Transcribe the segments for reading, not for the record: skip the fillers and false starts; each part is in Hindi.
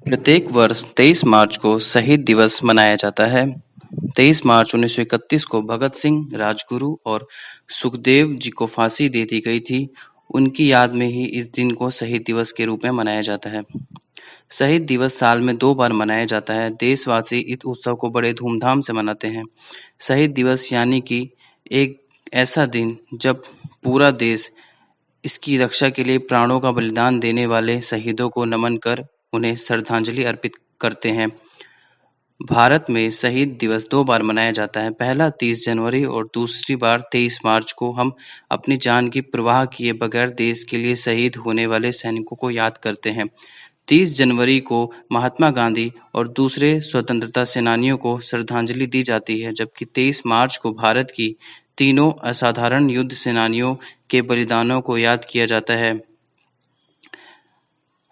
प्रत्येक वर्ष 23 मार्च को शहीद दिवस मनाया जाता है। 23 मार्च 1931 को भगत सिंह, राजगुरु और सुखदेव जी को फांसी दे दी गई थी। उनकी याद में ही इस दिन को शहीद दिवस के रूप में मनाया जाता है। शहीद दिवस साल में 2 बार मनाया जाता है। देशवासी इस उत्सव को बड़े धूमधाम से मनाते हैं। शहीद दिवस यानी कि एक ऐसा दिन जब पूरा देश इसकी रक्षा के लिए प्राणों का बलिदान देने वाले शहीदों को नमन कर उन्हें श्रद्धांजलि अर्पित करते हैं। भारत में शहीद दिवस 2 बार मनाया जाता है। पहला 30 जनवरी और दूसरी बार 23 मार्च को हम अपनी जान की परवाह किए बगैर देश के लिए शहीद होने वाले सैनिकों को याद करते हैं। 30 जनवरी को महात्मा गांधी और दूसरे स्वतंत्रता सेनानियों को श्रद्धांजलि दी जाती है, जबकि 23 मार्च को भारत की तीनों असाधारण युद्ध सेनानियों के बलिदानों को याद किया जाता है।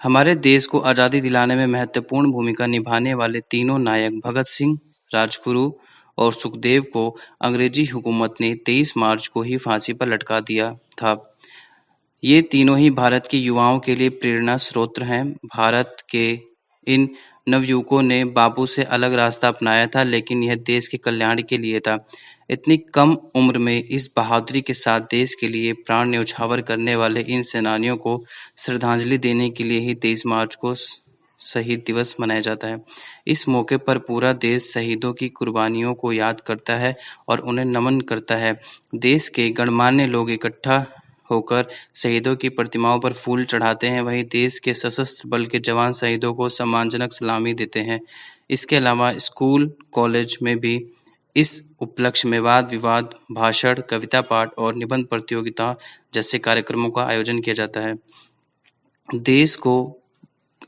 हमारे देश को आज़ादी दिलाने में महत्वपूर्ण भूमिका निभाने वाले तीनों नायक भगत सिंह, राजगुरु और सुखदेव को अंग्रेजी हुकूमत ने 23 मार्च को ही फांसी पर लटका दिया था। ये तीनों ही भारत के युवाओं के लिए प्रेरणा स्रोत हैं। भारत के इन नवयुवकों ने बापू से अलग रास्ता अपनाया था, लेकिन यह देश के कल्याण के लिए था। इतनी कम उम्र में इस बहादुरी के साथ देश के लिए प्राण न्यौछावर करने वाले इन सेनानियों को श्रद्धांजलि देने के लिए ही 23 मार्च को शहीद दिवस मनाया जाता है। इस मौके पर पूरा देश शहीदों की कुर्बानियों को याद करता है और उन्हें नमन करता है। देश के गणमान्य लोग इकट्ठा होकर शहीदों की प्रतिमाओं पर फूल चढ़ाते हैं। वहीं देश के सशस्त्र बल के जवान शहीदों को सम्मानजनक सलामी देते हैं। इसके अलावा स्कूल, कॉलेज में भी इस उपलक्ष्य में वाद विवाद, भाषण, कविता पाठ और निबंध प्रतियोगिता जैसे कार्यक्रमों का आयोजन किया जाता है। देश को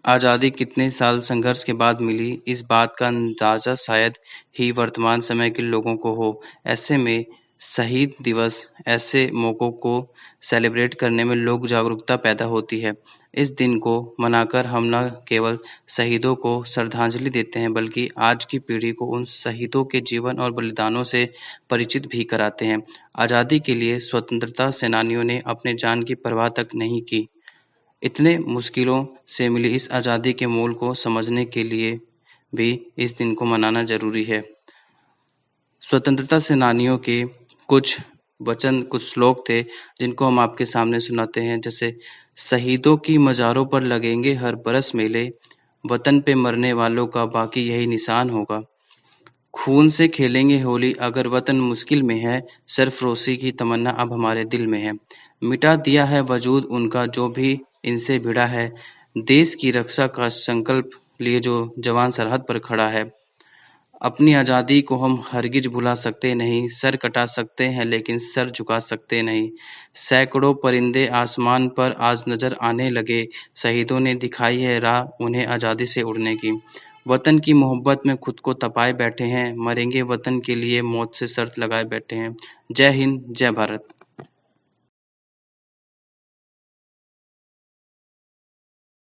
आज़ादी कितने साल संघर्ष के बाद मिली, इस बात का अंदाजा शायद ही वर्तमान समय के लोगों को हो। ऐसे में शहीद दिवस ऐसे मौकों को सेलिब्रेट करने में लोक जागरूकता पैदा होती है। इस दिन को मनाकर हम न केवल शहीदों को श्रद्धांजलि देते हैं, बल्कि आज की पीढ़ी को उन शहीदों के जीवन और बलिदानों से परिचित भी कराते हैं। आज़ादी के लिए स्वतंत्रता सेनानियों ने अपने जान की परवाह तक नहीं की। इतने मुश्किलों से मिली इस आज़ादी के मोल को समझने के लिए भी इस दिन को मनाना जरूरी है। स्वतंत्रता सेनानियों के कुछ वचन, कुछ श्लोक थे जिनको हम आपके सामने सुनाते हैं। जैसे, शहीदों की मज़ारों पर लगेंगे हर बरस मेले, वतन पे मरने वालों का बाकी यही निशान होगा। खून से खेलेंगे होली अगर वतन मुश्किल में है, सरफरोशी की तमन्ना अब हमारे दिल में है। मिटा दिया है वजूद उनका जो भी इनसे भिड़ा है, देश की रक्षा का संकल्प लिए जो जवान सरहद पर खड़ा है। अपनी आज़ादी को हम हरगिज भुला सकते नहीं, सर कटा सकते हैं लेकिन सर झुका सकते नहीं। सैकड़ों परिंदे आसमान पर आज नजर आने लगे, शहीदों ने दिखाई है राह उन्हें आज़ादी से उड़ने की। वतन की मोहब्बत में खुद को तपाए बैठे हैं, मरेंगे वतन के लिए मौत से शर्त लगाए बैठे हैं। जय हिंद, जय भारत।